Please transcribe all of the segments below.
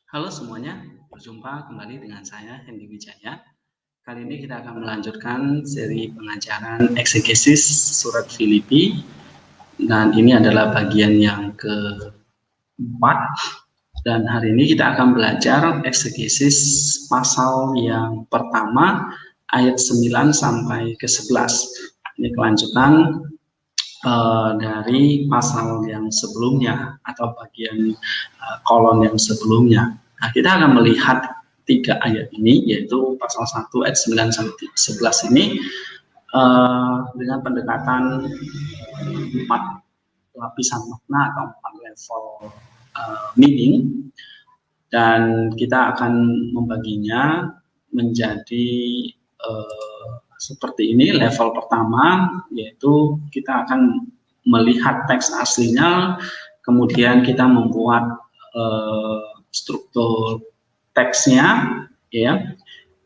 Halo semuanya, berjumpa kembali dengan saya Hendy Wijaya. Kali ini kita akan melanjutkan seri pengajaran eksegesis surat Filipi, dan ini adalah bagian yang keempat. Dan hari ini kita akan belajar eksegesis pasal yang pertama ayat 9 sampai ke 11. Ini kelanjutan dari pasal yang sebelumnya atau bagian kolon yang sebelumnya. Nah, kita akan melihat 3 ayat ini, yaitu pasal 1 ayat 9 sampai 11 ini dengan pendekatan 4 lapisan makna atau 4 level meaning, dan kita akan membaginya menjadi seperti ini. Level pertama yaitu kita akan melihat teks aslinya, kemudian kita membuat struktur teksnya, ya.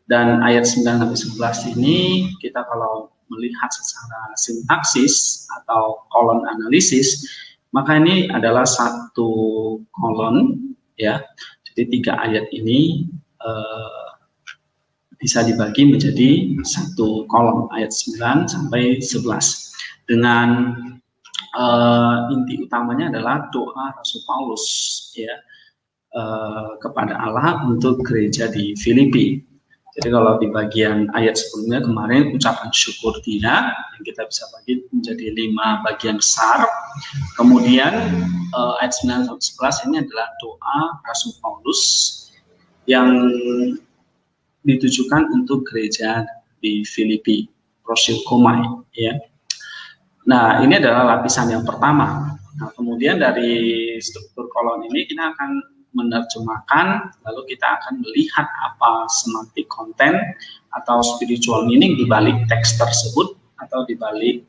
Dan ayat 9 sampai 11 ini kita kalau melihat secara sintaksis atau kolon analisis, maka ini adalah satu kolon, ya. Jadi 3 ayat ini bisa dibagi menjadi satu kolom, ayat 9 sampai 11, dengan inti utamanya adalah doa Rasul Paulus, ya, kepada Allah untuk gereja di Filipi. Jadi kalau di bagian ayat sebelumnya kemarin ucapan syukur dia, yang kita bisa bagi menjadi 5 bagian besar. Kemudian ayat 9 sampai 11 ini adalah doa Rasul Paulus yang ditujukan untuk gereja di Filipi, prosilkomai, ya. Nah, ini adalah lapisan yang pertama. Nah, kemudian dari struktur kolon ini kita akan menerjemahkan, lalu kita akan melihat apa semantik konten atau spiritual meaning di balik teks tersebut atau di balik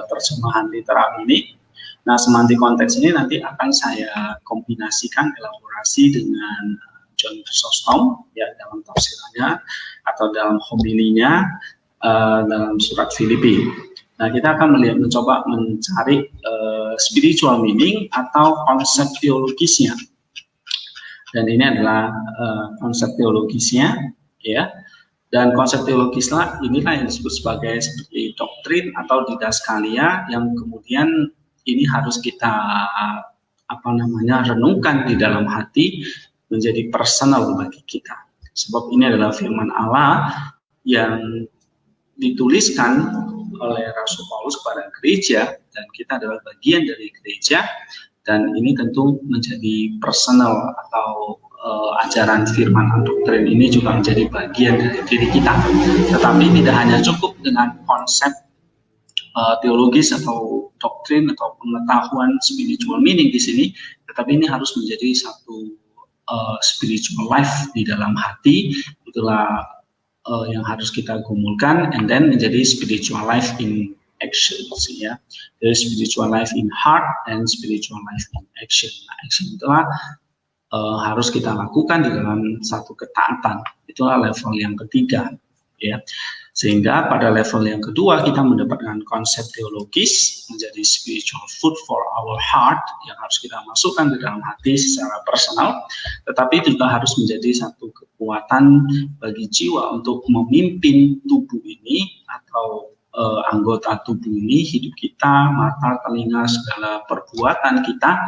terjemahan literal ini. Nah, semantik konteks ini nanti akan saya kombinasikan, elaborasi dengan John Chrysostom, ya, dalam tafsirannya atau dalam homilinya dalam surat Filipi. Nah, kita akan mencoba mencari spiritual meaning atau konsep teologisnya. Dan ini adalah konsep teologisnya, ya. Dan konsep teologislah inilah yang disebut sebagai seperti doktrin atau didaskalia, yang kemudian ini harus kita renungkan di dalam hati, menjadi personal bagi kita. Sebab ini adalah firman Allah yang dituliskan oleh Rasul Paulus kepada gereja, dan kita adalah bagian dari gereja, dan ini tentu menjadi personal atau ajaran firman doktrin ini juga menjadi bagian dari diri kita. Tetapi tidak hanya cukup dengan konsep teologis atau doktrin atau pengetahuan spiritual meaning di sini, tetapi ini harus menjadi satu spiritual life di dalam hati. Itulah yang harus kita gumulkan, and then menjadi spiritual life in action, ya. Jadi spiritual life in heart and spiritual life in action. Nah, action itulah harus kita lakukan di dalam satu ketaatan. Itulah level yang ketiga, ya. Sehingga pada level yang kedua kita mendapatkan konsep teologis menjadi spiritual food for our heart, yang harus kita masukkan ke dalam hati secara personal, tetapi juga harus menjadi satu kekuatan bagi jiwa untuk memimpin tubuh ini atau anggota tubuh ini, hidup kita, mata, telinga, segala perbuatan kita,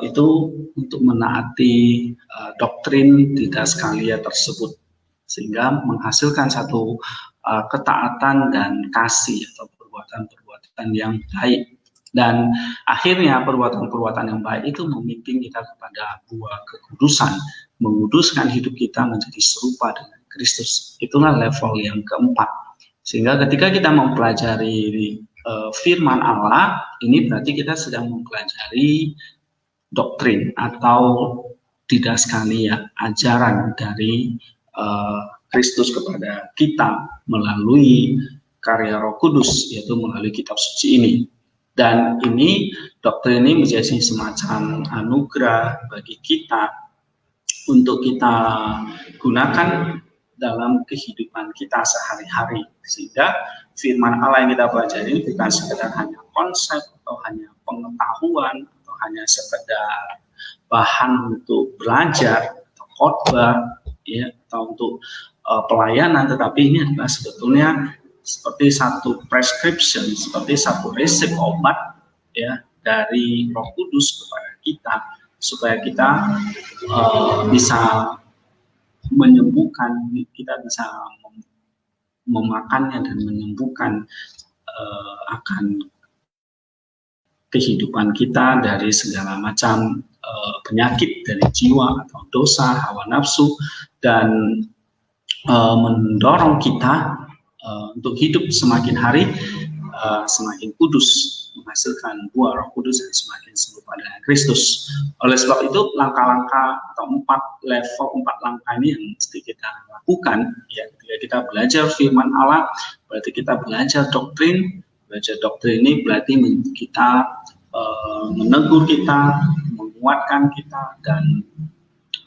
itu untuk menaati doktrin didaskalia tersebut, sehingga menghasilkan satu ketaatan dan kasih atau perbuatan-perbuatan yang baik. Dan akhirnya perbuatan-perbuatan yang baik itu memimpin kita kepada buah kekudusan, menguduskan hidup kita menjadi serupa dengan Kristus. Itulah level yang keempat. Sehingga ketika kita mempelajari firman Allah, ini berarti kita sedang mempelajari doktrin atau didaskalia, ajaran dari Kristus kepada kita melalui karya Roh Kudus, yaitu melalui kitab suci ini. Dan ini, doktrin ini menjadi semacam anugerah bagi kita untuk kita gunakan dalam kehidupan kita sehari-hari, sehingga firman Allah yang kita pelajari ini bukan sekedar hanya konsep atau hanya pengetahuan atau hanya sekedar bahan untuk belajar atau khotbah, ya, atau untuk pelayanan, tetapi ini adalah sebetulnya seperti satu prescription, seperti satu resep obat, ya, dari Roh Kudus kepada kita, supaya kita bisa menyembuhkan, kita bisa memakannya dan menyembuhkan akan kehidupan kita dari segala macam penyakit dari jiwa atau dosa, hawa nafsu, dan mendorong kita untuk hidup semakin hari semakin kudus, menghasilkan buah Roh Kudus dan semakin serupa dengan Kristus. Oleh sebab itu langkah-langkah atau 4 langkah ini yang mesti kita lakukan, ya, ketika kita belajar firman Allah, berarti kita belajar doktrin. Belajar doktrin ini berarti kita menegur kita, menguatkan kita, dan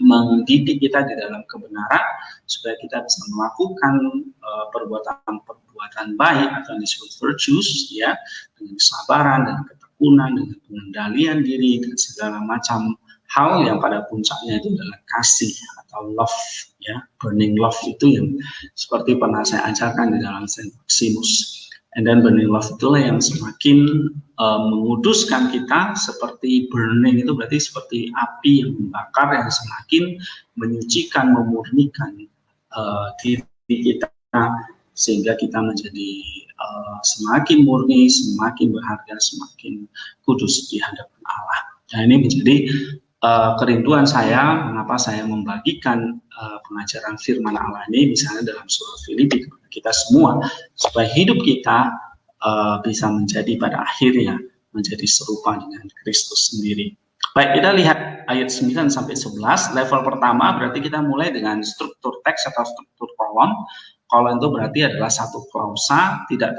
mendidik kita di dalam kebenaran supaya kita bisa melakukan perbuatan baik atau yang disebut virtues, ya, dengan kesabaran dan ketekunan, dengan pengendalian diri dan segala macam hal yang pada puncaknya itu adalah kasih atau love, ya, burning love itu yang seperti pernah saya ajarkan di dalam Saint Maximus. And then burning love itulah yang semakin menguduskan kita, seperti burning itu berarti seperti api yang membakar, yang semakin menyucikan, memurnikan diri kita, sehingga kita menjadi semakin murni, semakin berharga, semakin kudus di hadapan Allah. Nah, ini menjadi kerinduan saya, mengapa saya membagikan pengajaran firman Allah ini misalnya dalam surah Filipi kepada kita semua, supaya hidup kita bisa menjadi pada akhirnya menjadi serupa dengan Kristus sendiri. Baik, kita lihat ayat 9 sampai 11. Level pertama berarti kita mulai dengan struktur teks atau struktur kolom. Kolom itu berarti adalah satu klausa, tidak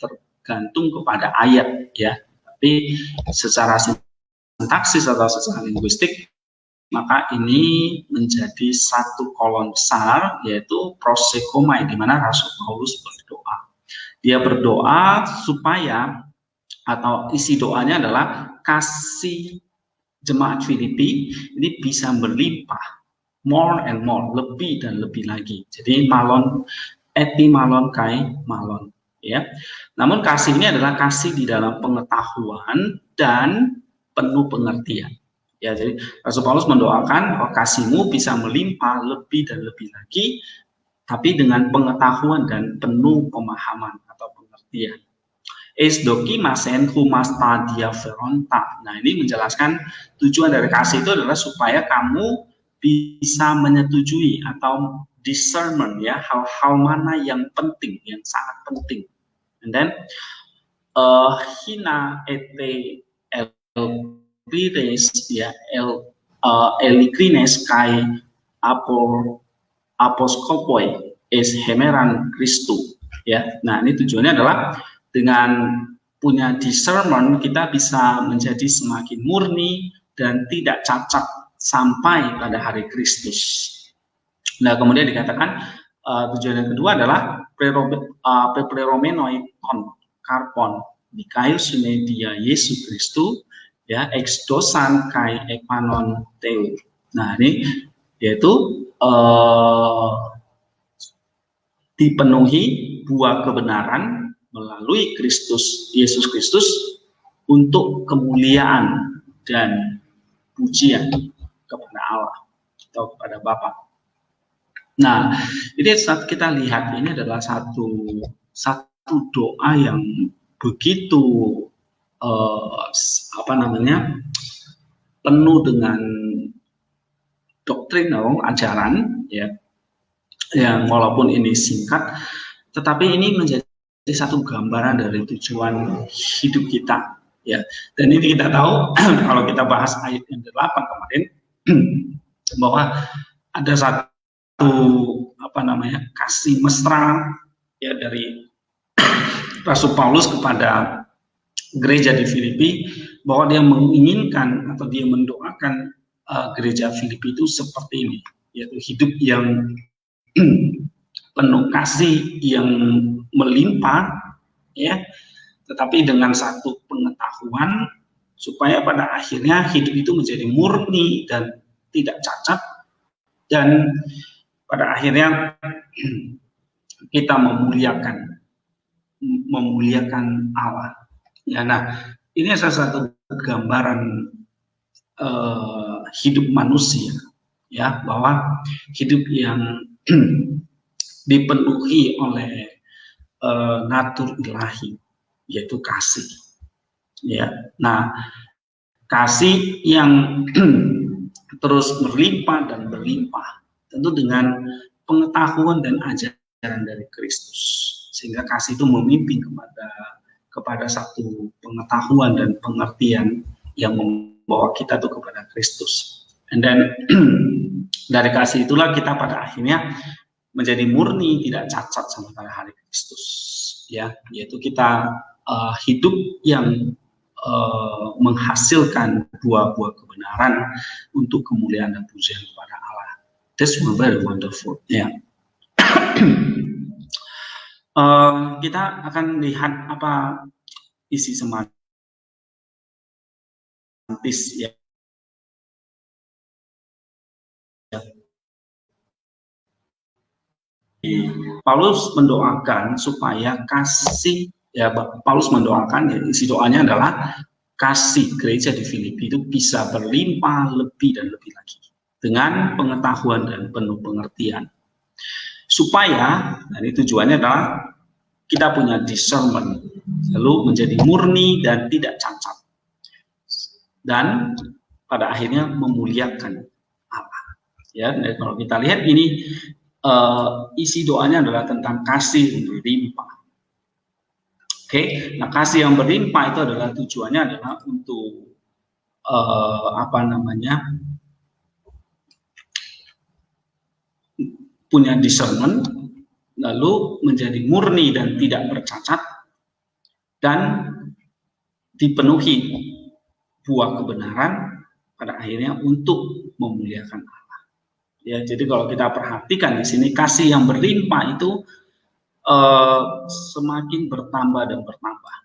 tergantung kepada ayat, ya, tapi secara sintaksis atau secara linguistik, maka ini menjadi satu kolom besar, yaitu prosekomai, di mana Rasul Paulus berdoa. Dia berdoa supaya, atau isi doanya adalah kasih jemaat Filipi ini bisa berlimpah, more and more, lebih dan lebih lagi. Jadi malon, eti malon kai malon, ya. Namun kasih ini adalah kasih di dalam pengetahuan dan penuh pengertian. Ya, jadi Rasul Paulus mendoakan kasihmu bisa melimpah lebih dan lebih lagi, tapi dengan pengetahuan dan penuh pemahaman atau pengertian. Es dokimasen humastadia veronta. Nah, ini menjelaskan tujuan dari kasih itu adalah supaya kamu bisa menyetujui atau discernment, ya, hal-hal mana yang penting, yang sangat penting. And then hina ete elkrines, ya, elikrines kai aposkopoi es hemeran Kristu, ya. Nah, ini tujuannya adalah dengan punya discernment kita bisa menjadi semakin murni dan tidak cacat sampai pada hari Kristus. Nah, kemudian dikatakan tujuan yang kedua adalah preromenoi karpon dikaius dia Yesus Kristus, ya, exdosan kai ekmanon teu. Nah, ini yaitu dipenuhi buah kebenaran melalui Kristus, Yesus Kristus, untuk kemuliaan dan pujian kepada Allah atau kepada Bapa. Nah, ini saat kita lihat ini adalah satu doa yang begitu penuh dengan doktrin atau ajaran, ya, yang walaupun ini singkat, tetapi ini menjadi satu gambaran dari tujuan hidup kita, ya. Dan ini kita tahu kalau kita bahas ayat yang 8 kemarin bahwa ada satu kasih mesra, ya, dari Rasul Paulus kepada gereja di Filipi, bahwa dia menginginkan atau dia mendoakan gereja Filipi itu seperti ini, yaitu hidup yang penuh kasih yang melimpah, ya, tetapi dengan satu pengetahuan supaya pada akhirnya hidup itu menjadi murni dan tidak cacat, dan pada akhirnya kita memuliakan Allah. Ya, nah ini salah satu gambaran hidup manusia, ya, bahwa hidup yang dipenuhi oleh natur ilahi, yaitu kasih. Ya, nah kasih yang terus berlimpah dan berlimpah, tentu dengan pengetahuan dan ajaran dari Kristus, sehingga kasih itu memimpin kepada satu pengetahuan dan pengertian yang membawa kita tuh kepada Kristus. And then dari kasih itulah kita pada akhirnya menjadi murni, tidak cacat sampai pada hari Kristus, ya, yaitu kita hidup yang menghasilkan buah-buah kebenaran untuk kemuliaan dan pujian kepada Allah. That's very wonderful, ya. Kita akan lihat apa isi semantis, ya. Paulus mendoakan supaya kasih, ya, Paulus mendoakan, ya, isi doanya adalah kasih gereja di Filipi itu bisa berlimpah lebih dan lebih lagi dengan pengetahuan dan penuh pengertian, supaya, dan ini tujuannya adalah kita punya discernment, lalu menjadi murni dan tidak cacat, dan pada akhirnya memuliakan Allah. Ya, dan kalau kita lihat ini isi doanya adalah tentang kasih berlimpah. Oke, nah kasih yang berlimpah itu adalah tujuannya adalah untuk punya discernment, lalu menjadi murni dan tidak bercacat, dan dipenuhi buah kebenaran pada akhirnya untuk memuliakan Allah. Ya, jadi kalau kita perhatikan di sini kasih yang berlimpah itu semakin bertambah dan bertambah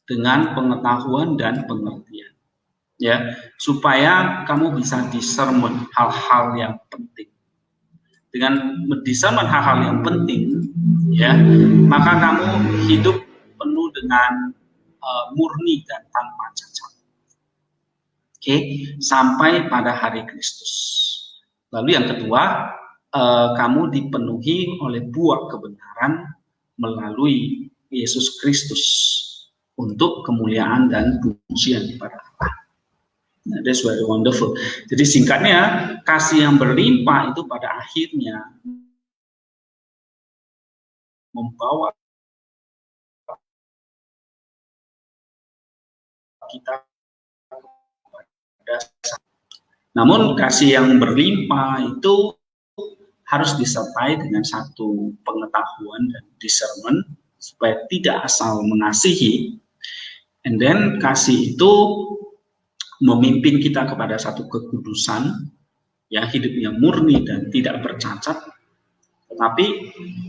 dengan pengetahuan dan pengertian, ya, supaya kamu bisa discernment hal-hal yang penting. Dengan mendiscernment hal-hal yang penting, ya, maka kamu hidup penuh dengan murni dan tanpa cacat. Oke, sampai pada hari Kristus. Lalu yang kedua, kamu dipenuhi oleh buah kebenaran melalui Yesus Kristus untuk kemuliaan dan pujian kepada Allah. Nah, that's very wonderful. Jadi singkatnya, kasih yang berlimpah itu pada akhirnya membawa kita kepada. Namun kasih yang berlimpah itu harus disertai dengan satu pengetahuan dan discernment supaya tidak asal mengasihi. And then kasih itu memimpin kita kepada satu kekudusan, ya, hidup yang murni dan tidak bercacat, tetapi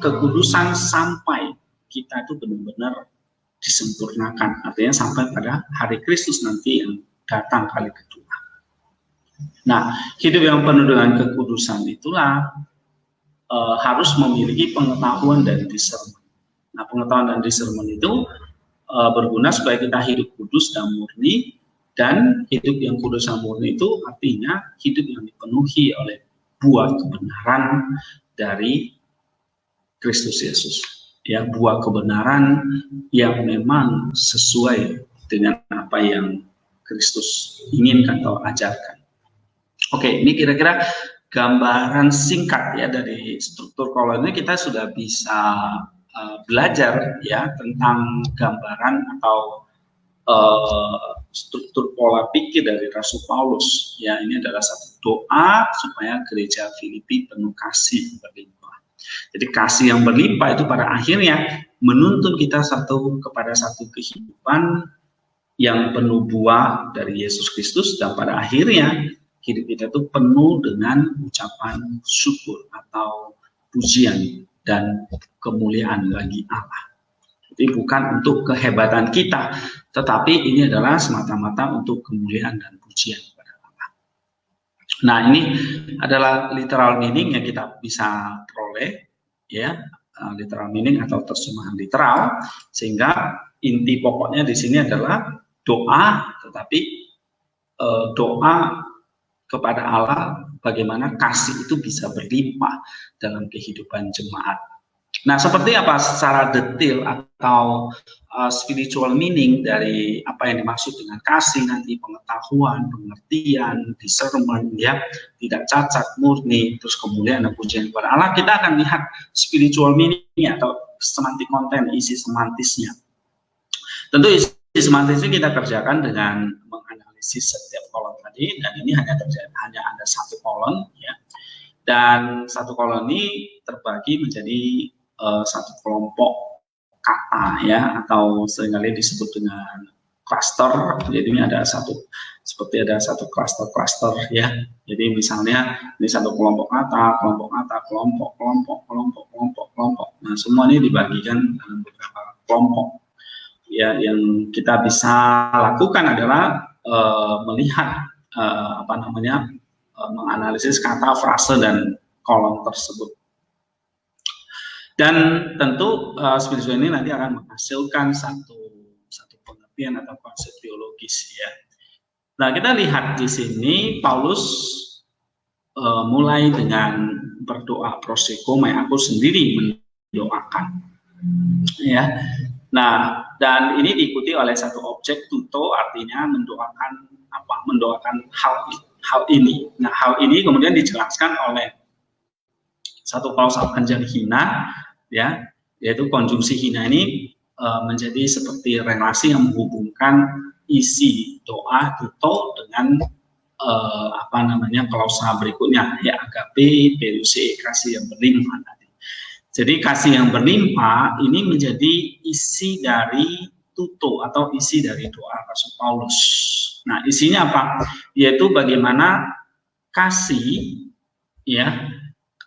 kekudusan sampai kita itu benar-benar disempurnakan, artinya sampai pada hari Kristus nanti yang datang kali kedua. Nah, hidup yang penuh dengan kekudusan itulah harus memiliki pengetahuan dan discernment. Nah, pengetahuan dan discernment itu berguna supaya kita hidup kudus dan murni. Dan hidup yang kudus dan murni itu artinya hidup yang dipenuhi oleh buah kebenaran dari Kristus Yesus. Ya, buah kebenaran yang memang sesuai dengan apa yang Kristus inginkan atau ajarkan. Oke, ini kira-kira gambaran singkat, ya, dari struktur koloni. Kita sudah bisa belajar, ya, tentang gambaran atau struktur pola pikir dari Rasul Paulus. Ya, ini adalah satu doa supaya gereja Filipi penuh kasih berlimpah. Jadi kasih yang berlimpah itu pada akhirnya menuntun kita kepada satu kehidupan yang penuh buah dari Yesus Kristus, dan pada akhirnya hidup kita itu penuh dengan ucapan syukur atau pujian dan kemuliaan bagi Allah. Jadi bukan untuk kehebatan kita, tetapi ini adalah semata-mata untuk kemuliaan dan pujian kepada Allah. Nah, ini adalah literal meaning yang kita bisa peroleh, ya, literal meaning atau terjemahan literal, sehingga inti pokoknya di sini adalah doa, tetapi doa kepada Allah bagaimana kasih itu bisa berlimpah dalam kehidupan jemaat. Nah, seperti apa secara detail atau spiritual meaning dari apa yang dimaksud dengan kasih nanti, pengetahuan, pengertian, discernment, ya, tidak cacat, murni, terus kemuliaan dan pujian kepada Allah, kita akan lihat spiritual meaning atau semantik konten, isi semantisnya. Tentu isi semantisnya kita kerjakan dengan menganalisis setiap kolom tadi, dan ini hanya ada satu kolom, ya, dan satu kolom ini terbagi menjadi satu kelompok kata, ya, atau seringkali disebut dengan cluster. Jadi ini ada satu cluster, ya. Jadi misalnya ini satu kelompok kata, kelompok, nah semua ini dibagikan dalam beberapa kelompok. Ya, yang kita bisa lakukan adalah melihat menganalisis kata, frase, dan kolom tersebut. Dan tentu spiritual ini nanti akan menghasilkan satu pengertian atau konsep teologis, ya. Nah, kita lihat di sini Paulus mulai dengan berdoa prosekome, aku sendiri mendoakan, ya. Nah, dan ini diikuti oleh satu objek tuto, artinya mendoakan apa? Mendoakan hal ini. Nah, hal ini kemudian dijelaskan oleh satu klausal anjali hina, ya, yaitu konjungsi hina ini menjadi seperti relasi yang menghubungkan isi doa tuto dengan klausa berikutnya, ya, agape, perusi, kasih yang berlimpah tadi. Jadi kasih yang berlimpah ini menjadi isi dari tuto atau isi dari doa Rasul Paulus. Nah, isinya apa? Yaitu bagaimana kasih, ya,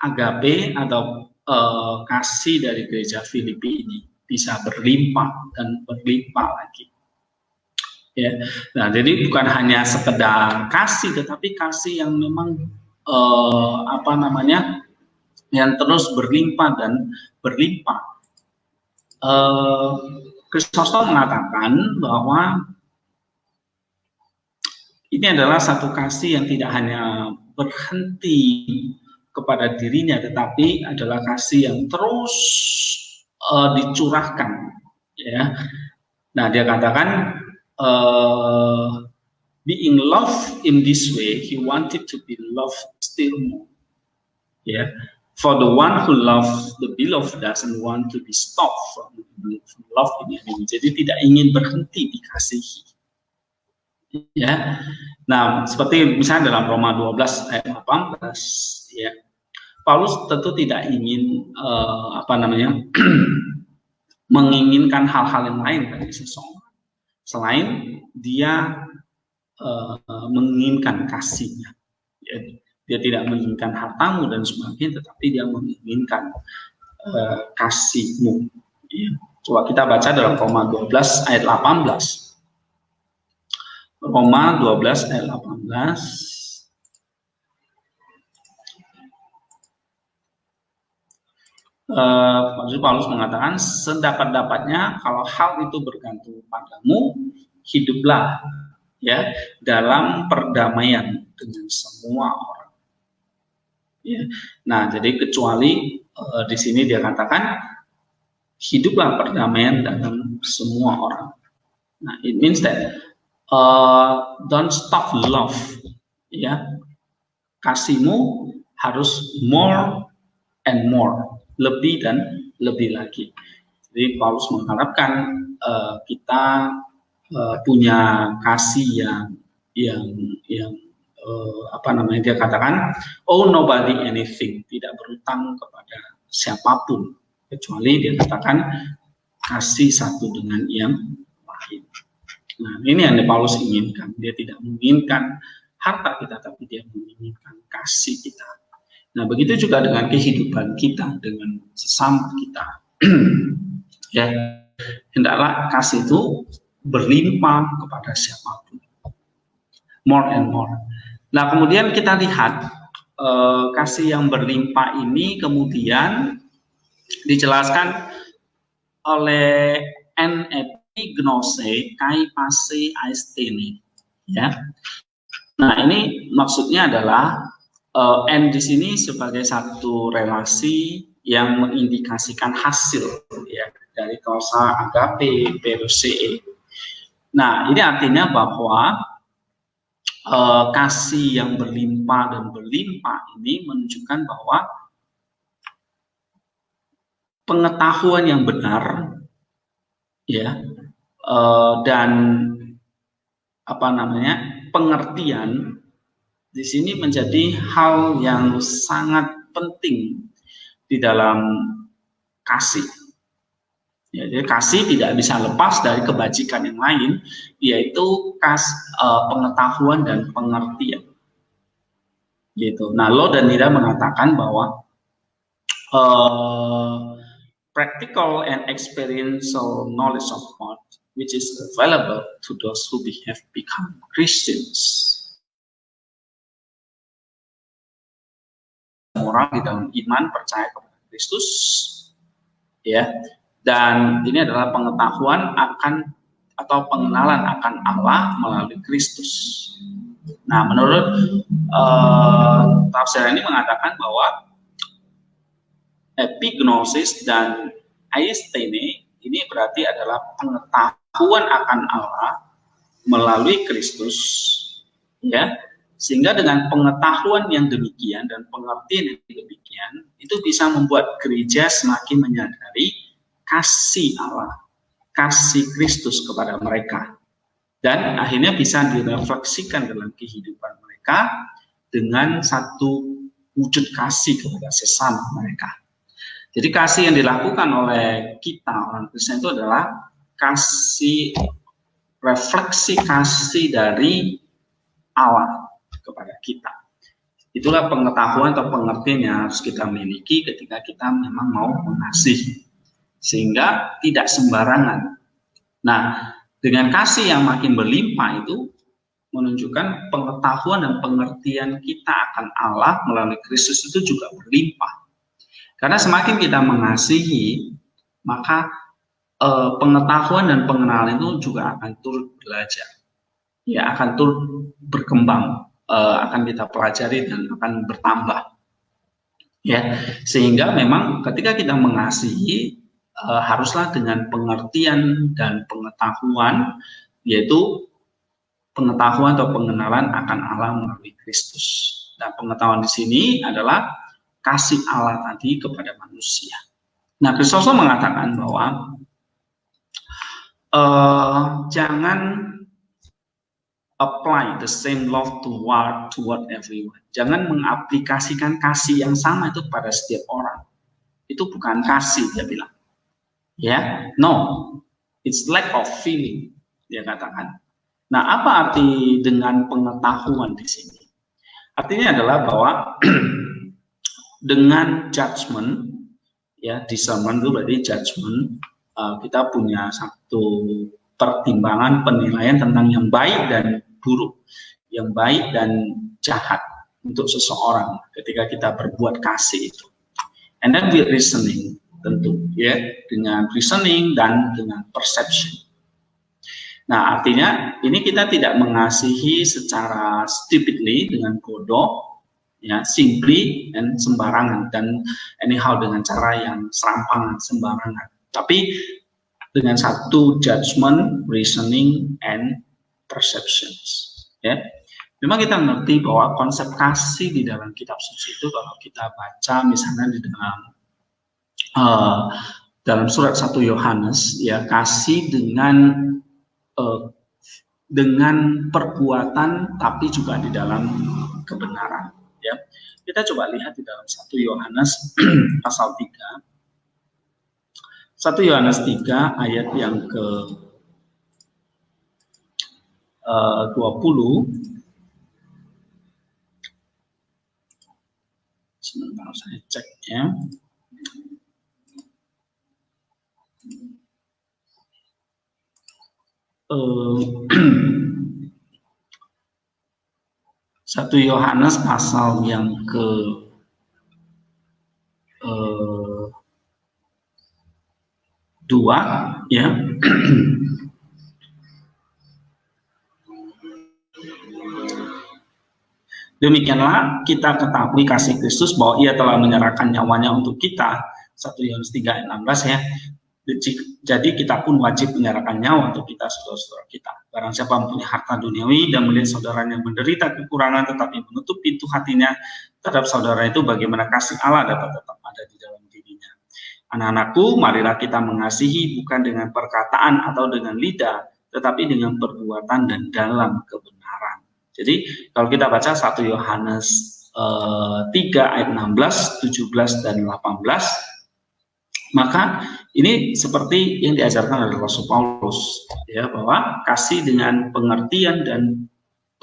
agape atau kasih dari gereja Filipi ini bisa berlimpah dan berlimpah lagi, ya. Nah, jadi bukan hanya sekedar kasih, tetapi kasih yang memang yang terus berlimpah dan berlimpah. Chrysostom mengatakan bahwa ini adalah satu kasih yang tidak hanya berhenti kepada dirinya, tetapi adalah kasih yang terus dicurahkan, ya. Nah, dia katakan being loved in this way, he wanted to be loved still more, ya. For the one who loves the beloved doesn't want to be stopped from love ini. Jadi tidak ingin berhenti dikasihi, ya. Nah, seperti misalnya dalam Roma 12 ayat 18, ya, Paulus tentu tidak ingin menginginkan hal-hal yang lain dari seseorang selain dia menginginkan kasihnya, ya. Dia tidak menginginkan hartamu dan sebagainya, tetapi dia menginginkan kasihmu, ya. Coba kita baca dalam Roma 12 ayat 18. Roma 12 ayat 18. Paulus mengatakan, sedapat-dapatnya kalau hal itu bergantung padamu, hiduplah, ya, dalam perdamaian dengan semua orang, ya. Nah, jadi kecuali di sini dia katakan hiduplah perdamaian dalam semua orang. Nah, it means that don't stop love, ya. Kasihmu harus more and more, lebih dan lebih lagi. Jadi Paulus mengharapkan kita punya kasih yang dia katakan, oh nobody anything, tidak berutang kepada siapapun, kecuali dia katakan kasih satu dengan yang lain. Nah, ini yang Paulus inginkan. Dia tidak menginginkan harta kita, tapi dia menginginkan kasih kita. Nah, begitu juga dengan kehidupan kita dengan sesama kita. Ya, Hendaklah kasih itu berlimpah kepada siapapun, more and more. Nah, kemudian kita lihat kasih yang berlimpah ini kemudian dijelaskan oleh en epignose kai pase aistene, ya. Nah, ini maksudnya adalah n di sini sebagai satu relasi yang mengindikasikan hasil, ya, dari kausa agape perusee. Nah, ini artinya bahwa kasih yang berlimpah dan berlimpah ini menunjukkan bahwa pengetahuan yang benar, ya, dan pengertian di sini menjadi hal yang sangat penting di dalam kasih. Ya, jadi kasih tidak bisa lepas dari kebajikan yang lain, yaitu pengetahuan dan pengertian. Gitu. Nah, Lo dan Nida mengatakan bahwa practical and experiential knowledge of God, which is available to those who have become Christians. Orang di dalam iman percaya kepada Kristus, ya, dan ini adalah pengetahuan akan atau pengenalan akan Allah melalui Kristus. Nah, menurut tafsir ini mengatakan bahwa epignosis dan aistene ini berarti adalah pengetahuan akan Allah melalui Kristus, ya, sehingga dengan pengetahuan yang demikian dan pengertian yang demikian itu bisa membuat gereja semakin menyadari kasih Allah, kasih Kristus kepada mereka, dan akhirnya bisa direfleksikan dalam kehidupan mereka dengan satu wujud kasih kepada sesama mereka. Jadi kasih yang dilakukan oleh kita orang Kristen itu adalah kasih, refleksi kasih dari Allah kepada kita. Itulah pengetahuan atau pengertian yang harus kita miliki ketika kita memang mau mengasihi, sehingga tidak sembarangan. Nah, dengan kasih yang makin berlimpah itu menunjukkan pengetahuan dan pengertian kita akan Allah melalui Kristus itu juga berlimpah. Karena semakin kita mengasihi, maka pengetahuan dan pengenalan itu juga akan turut belajar, ya, akan turut berkembang, akan kita pelajari dan akan bertambah, ya, sehingga memang ketika kita mengasihi haruslah dengan pengertian dan pengetahuan, yaitu pengetahuan atau pengenalan akan Allah melalui Kristus. Dan pengetahuan di sini adalah kasih Allah tadi kepada manusia. Nah, Kristus mengatakan bahwa jangan apply the same love toward everyone. Jangan mengaplikasikan kasih yang sama itu pada setiap orang. Itu bukan kasih, dia bilang. Ya, no, it's lack of feeling, dia katakan. Nah, apa arti dengan pengetahuan di sini? Artinya adalah bahwa dengan judgment, ya, discernment itu berarti judgment, kita punya satu pertimbangan penilaian tentang yang baik dan buruk, yang baik dan jahat untuk seseorang ketika kita berbuat kasih itu. And then with reasoning, tentu, ya, dengan reasoning dan dengan perception. Nah, artinya ini kita tidak mengasihi secara stupidly, dengan bodoh, ya, simply dan sembarangan, dan anyhow dengan cara yang serampangan, sembarangan, tapi dengan satu judgment, reasoning, and perceptions, ya. Memang kita ngerti bahwa konsep kasih di dalam kitab suci itu kalau kita baca misalnya di dalam surat 1 Yohanes, ya, kasih dengan perbuatan tapi juga di dalam kebenaran, ya. Kita coba lihat di dalam 1 Yohanes pasal 3. 1 Yohanes 3 ayat yang ke 20. Sebentar saya cek, ya. 1 Yohanes pasal yang ke 2 ya. Demikianlah kita ketahui kasih Kristus bahwa ia telah menyerahkan nyawanya untuk kita. 1 Yohanes 3 ayat 16 ya. Jadi kita pun wajib menyerahkan nyawa untuk kita, saudara-saudara kita. Barang siapa mempunyai harta duniawi dan melihat saudaranya menderita kekurangan tetapi menutup pintu hatinya terhadap saudara itu, bagaimana kasih Allah dapat tetap ada di dalam dirinya. Anak-anakku, marilah kita mengasihi bukan dengan perkataan atau dengan lidah, tetapi dengan perbuatan dan dalam kebenaran. Jadi kalau kita baca 1 Yohanes 3 ayat 16, 17 dan 18, maka ini seperti yang diajarkan oleh Rasul Paulus ya, bahwa kasih dengan pengertian dan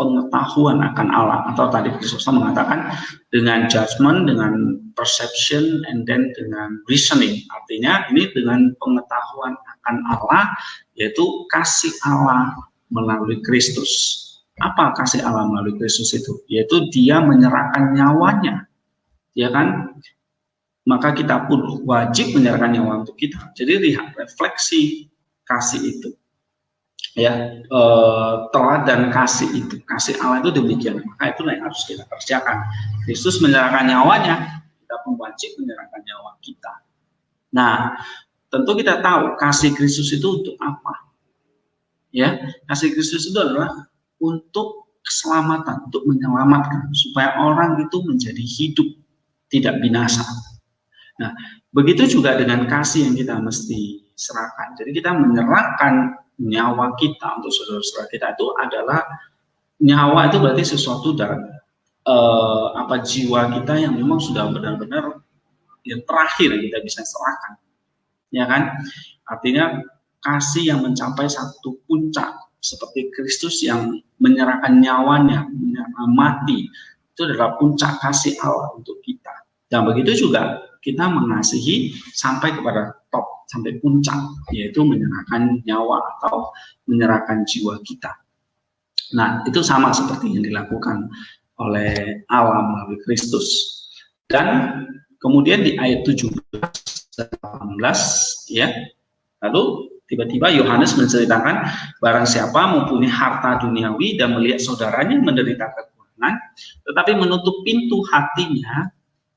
pengetahuan akan Allah, atau tadi Kristus mengatakan dengan judgment, dengan perception, and then dengan reasoning. Artinya ini dengan pengetahuan akan Allah, yaitu kasih Allah melalui Kristus. Apa kasih Allah melalui Kristus itu? Yaitu dia menyerahkan nyawanya, ya kan? Maka kita pun wajib menyerahkan nyawa untuk kita. Jadi lihat refleksi kasih itu, ya, teladan kasih itu, kasih Allah itu demikian. Maka itulah yang harus kita kerjakan. Kristus menyerahkan nyawanya, kita pun wajib menyerahkan nyawa kita. Nah, tentu kita tahu kasih Kristus itu untuk apa? Ya, kasih Kristus itu adalah untuk keselamatan, untuk menyelamatkan supaya orang itu menjadi hidup, tidak binasa. Nah, begitu juga dengan kasih yang kita mesti serahkan. Jadi kita menyerahkan nyawa kita untuk saudara-saudara kita, itu adalah nyawa itu berarti sesuatu dari jiwa kita yang memang sudah benar-benar yang terakhir yang kita bisa serahkan, ya kan? Artinya kasih yang mencapai satu puncak seperti Kristus yang menyerahkan nyawanya, mati, itu adalah puncak kasih Allah untuk kita. Dan begitu juga kita mengasihi sampai kepada top, sampai puncak, yaitu menyerahkan nyawa atau menyerahkan jiwa kita. Nah, itu sama seperti yang dilakukan oleh Allah melalui Kristus. Dan kemudian di ayat 17 dan 18 ya, lalu tiba-tiba Yohanes menceritakan, barang siapa mempunyai harta duniawi dan melihat saudaranya menderita kekurangan tetapi menutup pintu hatinya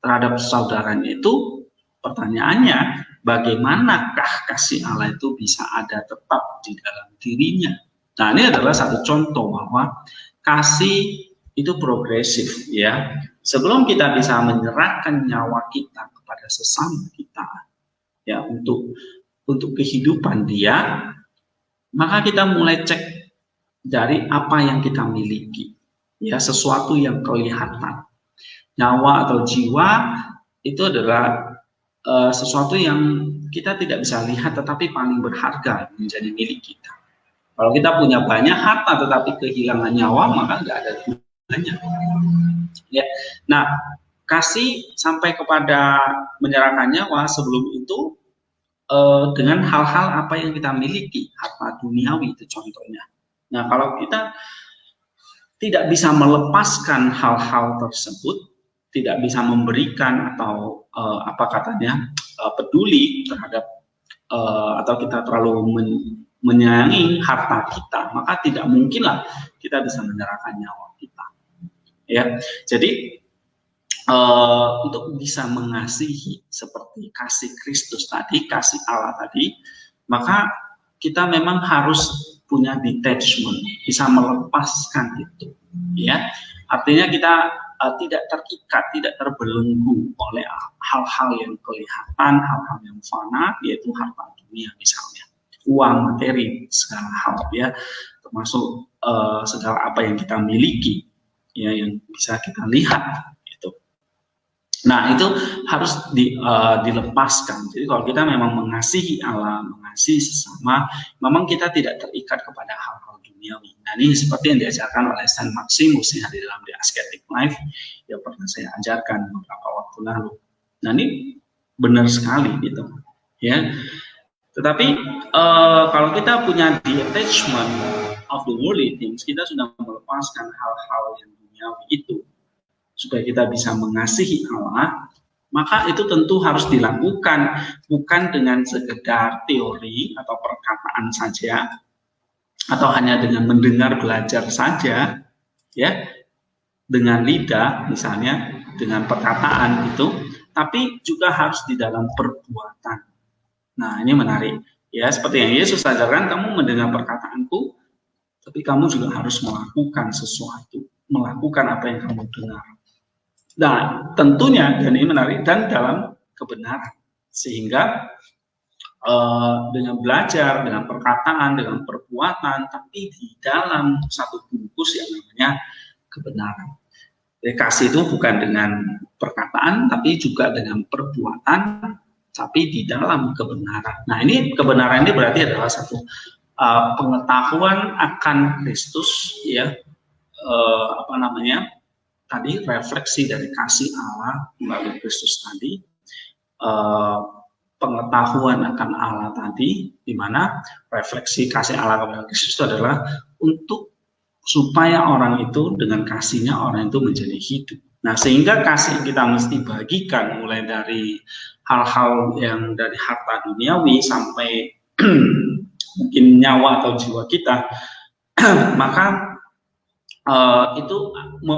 terhadap saudaranya itu, pertanyaannya, bagaimanakah kasih Allah itu bisa ada tetap di dalam dirinya? Nah, ini adalah satu contoh bahwa kasih itu progresif ya. Sebelum kita bisa menyerahkan nyawa kita kepada sesama kita ya, untuk kehidupan dia, maka kita mulai cek dari apa yang kita miliki ya, sesuatu yang kelihatan. Nyawa atau jiwa itu adalah sesuatu yang kita tidak bisa lihat tetapi paling berharga menjadi milik kita. Kalau kita punya banyak harta tetapi kehilangan nyawa, maka nggak ada gunanya. Ya. Nah, kasih sampai kepada menyerahkan nyawa sebelum itu dengan hal-hal apa yang kita miliki, harta duniawi itu contohnya. Nah, kalau kita tidak bisa melepaskan hal-hal tersebut, tidak bisa memberikan atau peduli terhadap atau kita terlalu menyayangi harta kita, maka tidak mungkinlah kita bisa menyerahkan nyawa kita. Ya, jadi untuk bisa mengasihi seperti kasih Kristus tadi, kasih Allah tadi, maka kita memang harus punya detachment, bisa melepaskan itu. Ya, artinya kita tidak terikat, tidak terbelenggu oleh hal-hal yang kelihatan, hal-hal yang fana, yaitu harta dunia misalnya, uang, materi, segala hal ya, termasuk segala apa yang kita miliki, ya, yang bisa kita lihat gitu. Nah, itu harus dilepaskan. Jadi kalau kita memang mengasihi Allah, mengasihi sesama, memang kita tidak terikat kepada hal-hal duniawi. Nah, ini seperti yang diajarkan oleh Saint Maximus ya, di dalam The Ascetic Life yang pernah saya ajarkan beberapa waktu lalu. Nah, ini benar sekali gitu ya. Tetapi kalau kita punya detachment of the worldly things, kita sudah melepaskan hal-hal yang duniawi itu, supaya kita bisa mengasihi Allah, maka itu tentu harus dilakukan, bukan dengan sekedar teori atau perkataan saja, atau hanya dengan mendengar belajar saja, ya, dengan lidah misalnya, dengan perkataan itu, tapi juga harus di dalam perbuatan. Nah, ini menarik. Ya, seperti yang Yesus ajarkan, kamu mendengar perkataanku, tapi kamu juga harus melakukan sesuatu, melakukan apa yang kamu dengar. Nah, tentunya, dan ini menarik, dan dalam kebenaran. Sehingga dengan belajar, dengan perkataan, dengan perbuatan, tapi di dalam satu bungkus yang namanya kebenaran. Jadi, kasih itu bukan dengan perkataan, tapi juga dengan perbuatan, tapi di dalam kebenaran. Nah, ini kebenaran ini berarti adalah satu pengetahuan akan Kristus, ya, tadi refleksi dari kasih Allah melalui Kristus tadi, pengetahuan akan Allah tadi, di mana refleksi kasih Allah kepada Kristus itu adalah untuk supaya orang itu dengan kasihnya orang itu menjadi hidup. Nah, sehingga kasih kita mesti bagikan mulai dari hal-hal yang dari harta duniawi sampai mungkin nyawa atau jiwa kita, maka itu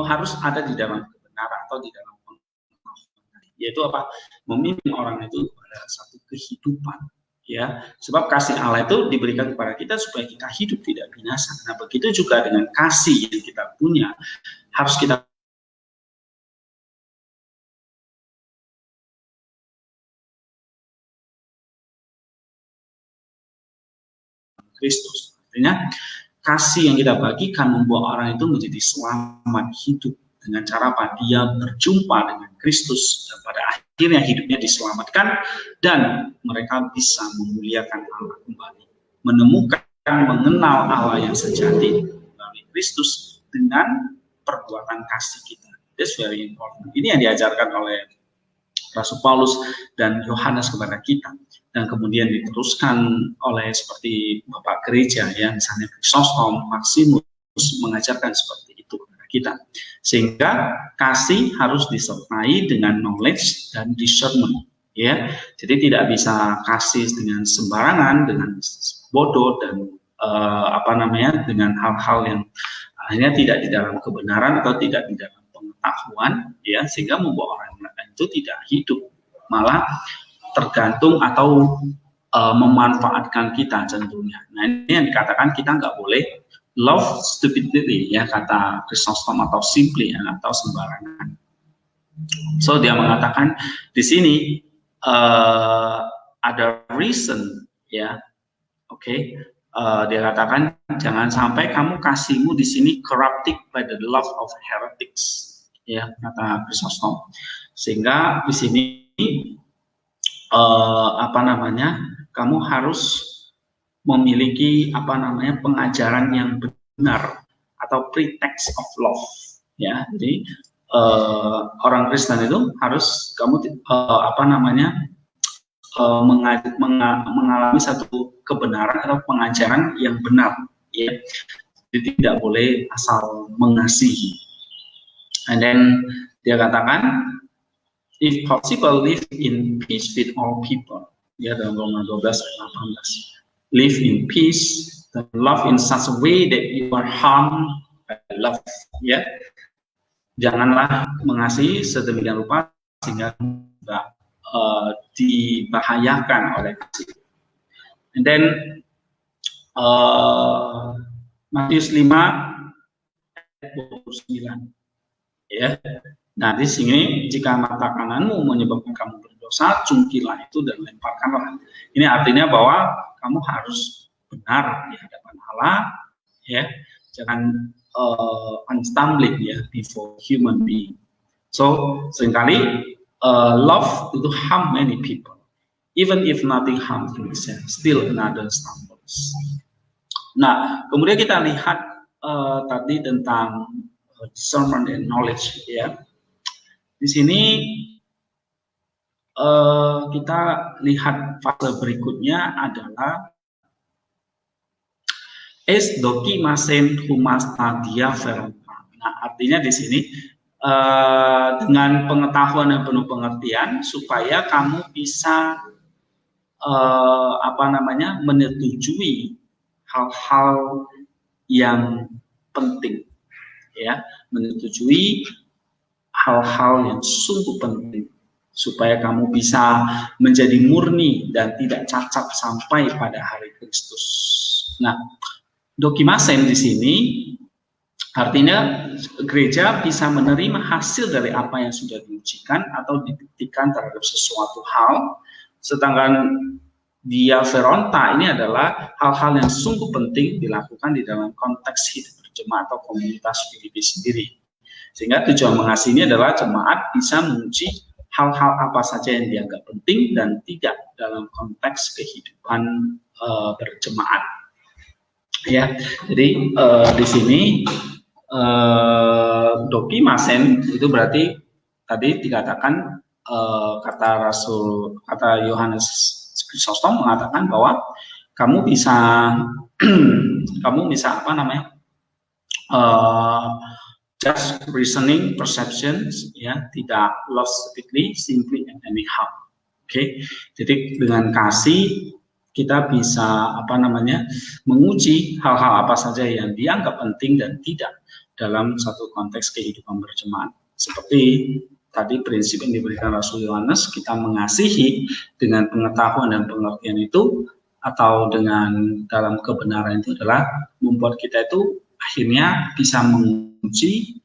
harus ada di dalam kebenaran atau di dalam pengetahuan, yaitu apa? Memimpin orang itu pada satu kehidupan, ya. Sebab kasih Allah itu diberikan kepada kita supaya kita hidup tidak binasa. Nah, begitu juga dengan kasih yang kita punya, harus kita Kristus. Artinya kasih yang kita bagikan membuat orang itu menjadi selamat hidup dengan cara apa? Dia berjumpa dengan Kristus dan pada akhirnya hidupnya diselamatkan dan mereka bisa memuliakan Allah kembali, menemukan, mengenal Allah yang sejati melalui Kristus dengan perbuatan kasih kita. That's very important. Ini yang diajarkan oleh Rasul Paulus dan Yohanes kepada kita, dan kemudian diteruskan oleh seperti Bapak Gereja, ya, misalnya Chrysostom, Maximus mengajarkan seperti itu kepada kita, sehingga kasih harus disertai dengan knowledge dan discernment, ya. Jadi tidak bisa kasih dengan sembarangan, dengan bodoh dan dengan hal-hal yang akhirnya tidak di dalam kebenaran atau tidak di dalam pengetahuan, ya, sehingga membawa orang itu tidak hidup, malah tergantung atau memanfaatkan kita tentunya. Nah, ini yang dikatakan kita nggak boleh love stupidity, ya, kata Chrysostom, atau simply, ya, atau sembarangan. So dia mengatakan di sini ada reason, ya, oke. Dia katakan jangan sampai kamu kasihmu di sini corrupted by the love of heretics, ya, kata Chrysostom. Sehingga di sini kamu harus memiliki pengajaran yang benar atau pretext of love, ya. Jadi orang Kristen itu harus kamu mengalami satu kebenaran atau pengajaran yang benar, ya. Jadi tidak boleh asal mengasihi. And then dia katakan, if possible, live in peace with all people. Ya, dalam Roma 12 ayat 18. Live in peace, love in such a way that you are harmed by love. Ya, janganlah mengasihi sedemikian rupa sehingga dibahayakan oleh kasih. And then Matius 5 ayat 29. Ya. Nah, di sini jika mata kananmu menyebabkan kamu berdosa, cungkilah itu dan lemparkanlah. Ini artinya bahwa kamu harus benar di hadapan Allah, ya. Jangan unstumbling, ya, before human being. So seringkali love itu harm many people, even if nothing harms himself, still another stumbles. Nah, kemudian kita lihat tadi tentang discernment and knowledge, ya. Di sini kita lihat fase berikutnya adalah es dokimasen humasta dia veronta. Nah, artinya di sini dengan pengetahuan dan penuh pengertian supaya kamu bisa menyetujui hal-hal yang penting, ya, menyetujui hal-hal yang sungguh penting supaya kamu bisa menjadi murni dan tidak cacat sampai pada hari Kristus. Nah, dokimasen di sini artinya gereja bisa menerima hasil dari apa yang sudah diujikan atau dibuktikan terhadap sesuatu hal, sedangkan dia veronta ini adalah hal-hal yang sungguh penting dilakukan di dalam konteks hidup berjemaat atau komunitas Filipi sendiri. Sehingga tujuan mengasihi ini adalah jemaat bisa menguji hal-hal apa saja yang dianggap penting dan tidak dalam konteks kehidupan berjemaat. Ya, jadi di sini dokimasen itu berarti tadi dikatakan kata Yohanes Chrysostom mengatakan bahwa kamu bisa just reasoning perceptions, ya, tidak logically, simply and anyhow. Oke, jadi dengan kasih kita bisa menguji hal-hal apa saja yang dianggap penting dan tidak dalam satu konteks kehidupan berjemaat. Seperti tadi prinsip yang diberikan Rasul Yohanes, kita mengasihi dengan pengetahuan dan pengertian itu atau dengan dalam kebenaran itu adalah membuat kita itu akhirnya bisa menguji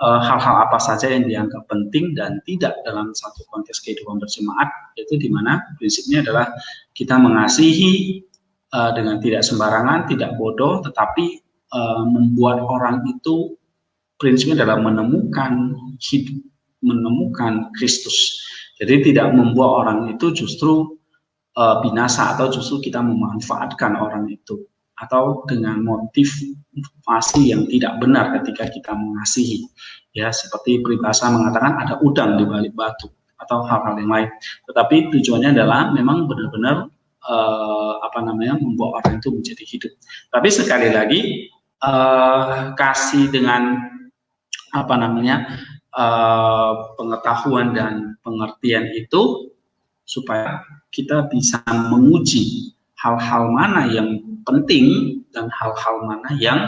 hal-hal apa saja yang dianggap penting dan tidak dalam satu konteks kehidupan berjemaat, yaitu di mana prinsipnya adalah kita mengasihi dengan tidak sembarangan, tidak bodoh, tetapi membuat orang itu prinsipnya adalah menemukan hidup, menemukan Kristus. Jadi tidak membuat orang itu justru binasa atau justru kita memanfaatkan orang itu, atau dengan motivasi yang tidak benar ketika kita mengasihi, ya, seperti peribahasa mengatakan ada udang di balik batu atau hal-hal yang lain. Tetapi tujuannya adalah memang benar-benar membuat orang itu menjadi hidup. Tapi sekali lagi kasih dengan pengetahuan dan pengertian itu supaya kita bisa menguji hal-hal mana yang penting dan hal-hal mana yang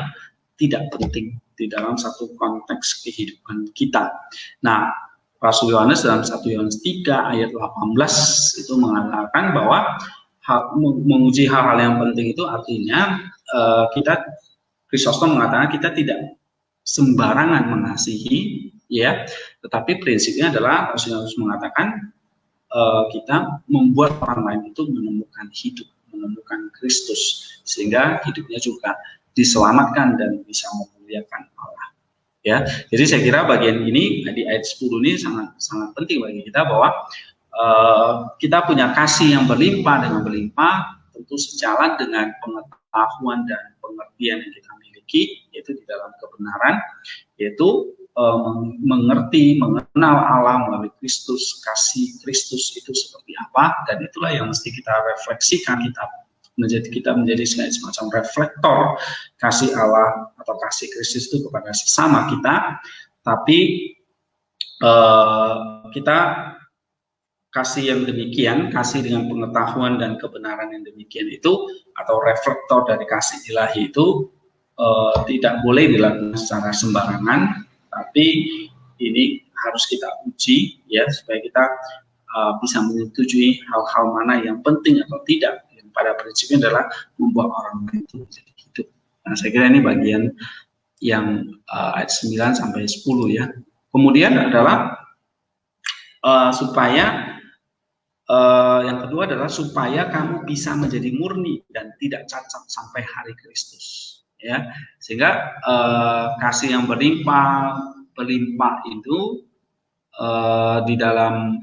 tidak penting di dalam satu konteks kehidupan kita. Nah, Rasul Yohanes dalam 1 Yohanes 3 ayat 18 itu mengatakan bahwa menguji hal-hal yang penting itu artinya Chrysostom mengatakan kita tidak sembarangan mengasihi, ya, tetapi prinsipnya adalah Rasul Yohanes mengatakan kita membuat orang lain itu menemukan hidup, menemukan Kristus, sehingga hidupnya juga diselamatkan dan bisa memuliakan Allah. Ya, jadi saya kira bagian ini di ayat 10 ini sangat penting bagi kita bahwa kita punya kasih yang berlimpah dengan berlimpah, tentu sejalan dengan pengetahuan dan pengertian yang kita miliki, yaitu di dalam kebenaran, yaitu mengerti, mengenal Allah melalui Kristus, kasih Kristus itu seperti apa, dan itulah yang mesti kita refleksikan, kita menjadi semacam reflektor kasih Allah atau kasih Kristus itu kepada sesama kita. Tapi kita kasih yang demikian, kasih dengan pengetahuan dan kebenaran yang demikian itu, atau reflektor dari kasih ilahi itu tidak boleh dilakukan secara sembarangan, tapi ini harus kita uji, ya, supaya kita bisa menyetujui hal-hal mana yang penting atau tidak. Yang pada prinsipnya adalah membuat orang lain itu menjadi hidup. Nah, saya kira ini bagian yang ayat 9 sampai 10, ya. Kemudian adalah yang kedua adalah supaya kamu bisa menjadi murni dan tidak cacat sampai hari Kristus, ya, sehingga kasih yang berlimpah itu di dalam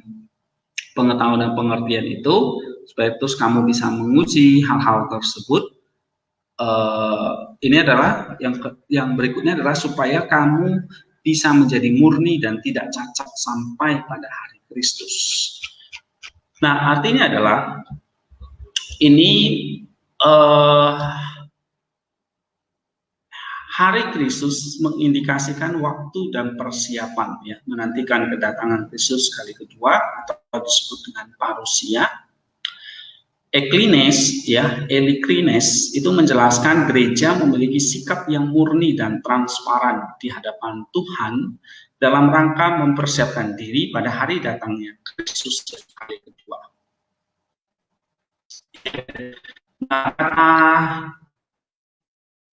pengetahuan dan pengertian itu, supaya terus kamu bisa menguji hal-hal tersebut. Ini adalah yang berikutnya adalah supaya kamu bisa menjadi murni dan tidak cacat sampai pada hari Kristus. Nah, artinya adalah ini hari Kristus mengindikasikan waktu dan persiapan, ya, menantikan kedatangan Kristus kali kedua atau disebut dengan parusia. Eklines, ya, Elikrines itu menjelaskan gereja memiliki sikap yang murni dan transparan di hadapan Tuhan dalam rangka mempersiapkan diri pada hari datangnya Kristus kali kedua. Nah,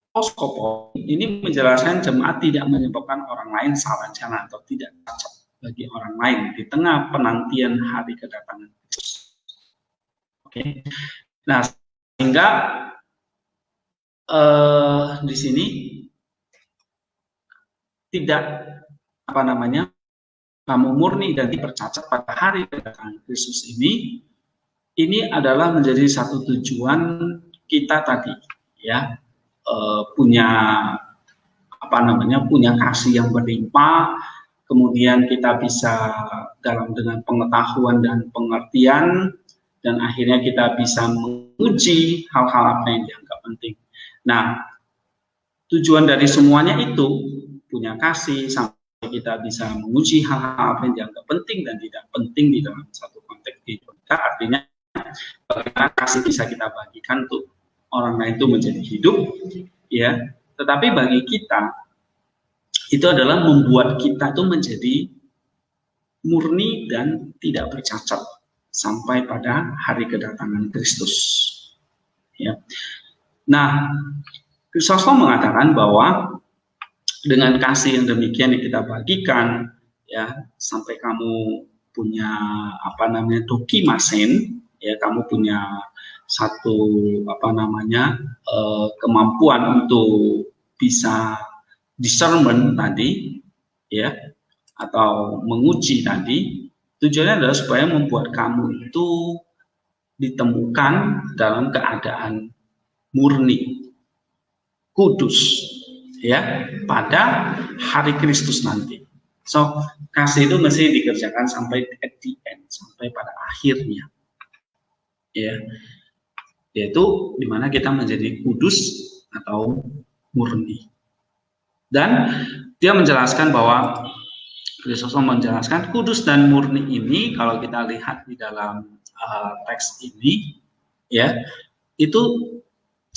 Poskopo ini menjelaskan jemaat tidak menyebabkan orang lain salah jalan atau tidak cacat bagi orang lain di tengah penantian hari kedatangan Kristus. Oke. Nah, sehingga di sini tidak kamu murni dan dipercacat pada hari kedatangan Kristus ini adalah menjadi satu tujuan kita tadi, ya, punya punya kasih yang berlimpah, kemudian kita bisa dengan pengetahuan dan pengertian, dan akhirnya kita bisa menguji hal-hal apa yang dianggap penting. Nah, tujuan dari semuanya itu punya kasih sampai kita bisa menguji hal-hal apa yang dianggap penting dan tidak penting di dalam satu konteks hidup kita. Artinya bagaimana kasih bisa kita bagikan untuk orang lain itu menjadi hidup, ya. Tetapi bagi kita itu adalah membuat kita itu menjadi murni dan tidak bercacat sampai pada hari kedatangan Kristus, ya. Nah, Kristus mengatakan bahwa dengan kasih yang demikian yang kita bagikan, ya, sampai kamu punya dokimasen, ya, kamu punya satu kemampuan untuk bisa discernment tadi, ya, atau menguji tadi. Tujuannya adalah supaya membuat kamu itu ditemukan dalam keadaan murni, kudus, ya, pada hari Kristus nanti. So, kasih itu mesti dikerjakan sampai at the end, sampai pada akhirnya, ya, yaitu dimana kita menjadi kudus atau murni. Dan dia menjelaskan bahwa Kristus menjelaskan kudus dan murni ini, kalau kita lihat di dalam teks ini, ya, itu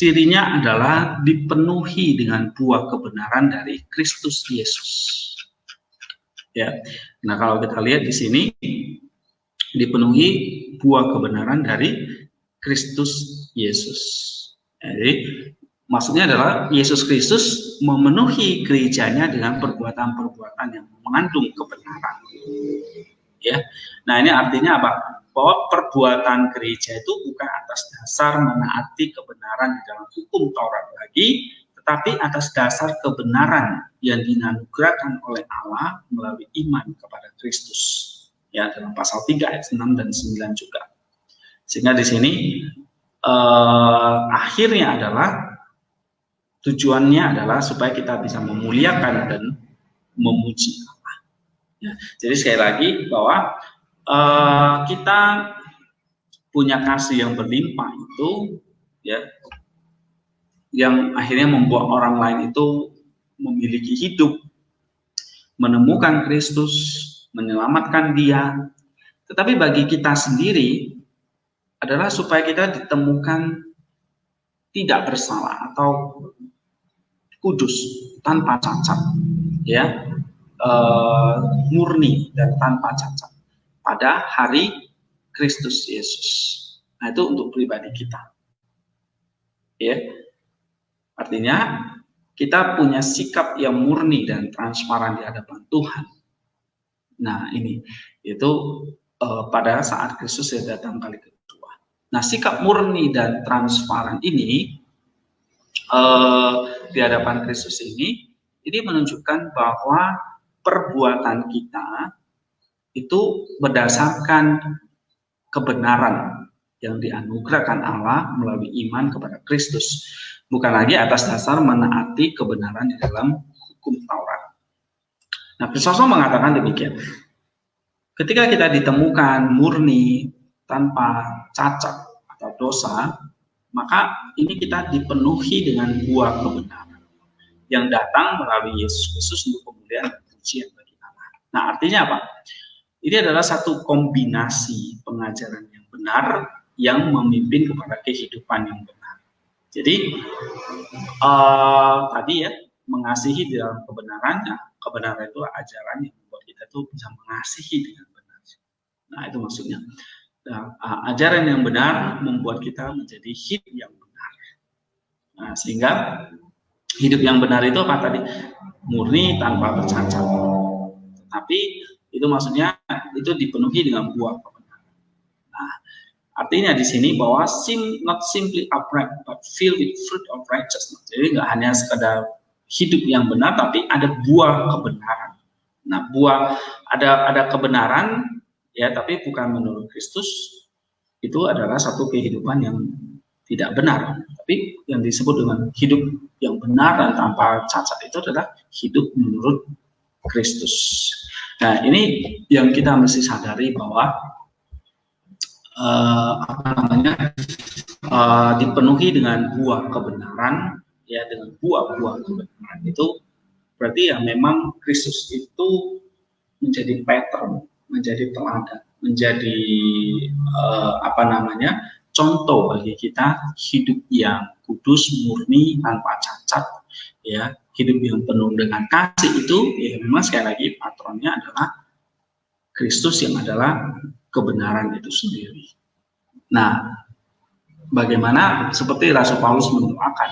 cirinya adalah dipenuhi dengan buah kebenaran dari Kristus Yesus. Ya. Nah, kalau kita lihat di sini dipenuhi buah kebenaran dari Kristus Yesus. Jadi maksudnya adalah Yesus Kristus memenuhi gerejanya dengan perbuatan-perbuatan yang mengandung kebenaran. Ya. Nah, ini artinya apa? Bahwa perbuatan gereja itu bukan atas dasar menaati kebenaran di dalam hukum Taurat lagi, tetapi atas dasar kebenaran yang dianugerahkan oleh Allah melalui iman kepada Kristus. Ya, dalam pasal 3 ayat 6 dan 9 juga. Sehingga di sini akhirnya adalah tujuannya adalah supaya kita bisa memuliakan dan memuji Allah. Ya, jadi sekali lagi bahwa kita punya kasih yang berlimpah itu, ya, yang akhirnya membuat orang lain itu memiliki hidup, menemukan Kristus, menyelamatkan dia. Tetapi bagi kita sendiri adalah supaya kita ditemukan tidak bersalah atau kudus, tanpa cacat, ya, murni dan tanpa cacat pada hari Kristus Yesus. Nah, itu untuk pribadi kita, ya. Artinya kita punya sikap yang murni dan transparan di hadapan Tuhan. Nah, ini itu pada saat Kristus datang kali kedua. Nah, sikap murni dan transparan ini di hadapan Kristus ini menunjukkan bahwa perbuatan kita itu berdasarkan kebenaran yang dianugerahkan Allah melalui iman kepada Kristus, bukan lagi atas dasar menaati kebenaran di dalam hukum Taurat. Nah, Kristus mengatakan demikian. Ketika kita ditemukan murni, tanpa cacat atau dosa, maka ini kita dipenuhi dengan buah kebenaran yang datang melalui Yesus Kristus untuk kemuliaan dan pujian bagi Allah. Nah, artinya apa? Ini adalah satu kombinasi pengajaran yang benar yang memimpin kepada kehidupan yang benar. Jadi tadi ya, mengasihi di dalam kebenaran. Nah, kebenaran itu ajaran yang membuat kita tuh bisa mengasihi dengan benar. Nah, itu maksudnya. Nah, ajaran yang benar membuat kita menjadi hidup yang benar. Nah, sehingga hidup yang benar itu apa tadi? Murni tanpa bercacat. Tapi itu maksudnya itu dipenuhi dengan buah kebenaran. Nah, artinya di sini bahwa not simply upright but filled with fruit of righteousness. Jadi nggak hanya sekedar hidup yang benar, tapi ada buah kebenaran. Nah, ada kebenaran ya, tapi bukan menurut Kristus. Itu adalah satu kehidupan yang tidak benar. Tapi yang disebut dengan hidup yang benar dan tanpa cacat itu adalah hidup menurut Kristus. Nah, ini yang kita mesti sadari bahwa dipenuhi dengan buah kebenaran, ya, dengan buah-buah kebenaran itu berarti ya memang Kristus itu menjadi pattern, menjadi teladan, menjadi contoh bagi kita hidup yang kudus, murni, tanpa cacat, ya, hidup yang penuh dengan kasih itu ya memang sekali lagi patronnya adalah Kristus yang adalah kebenaran itu sendiri. Nah, bagaimana seperti Rasul Paulus mendoakan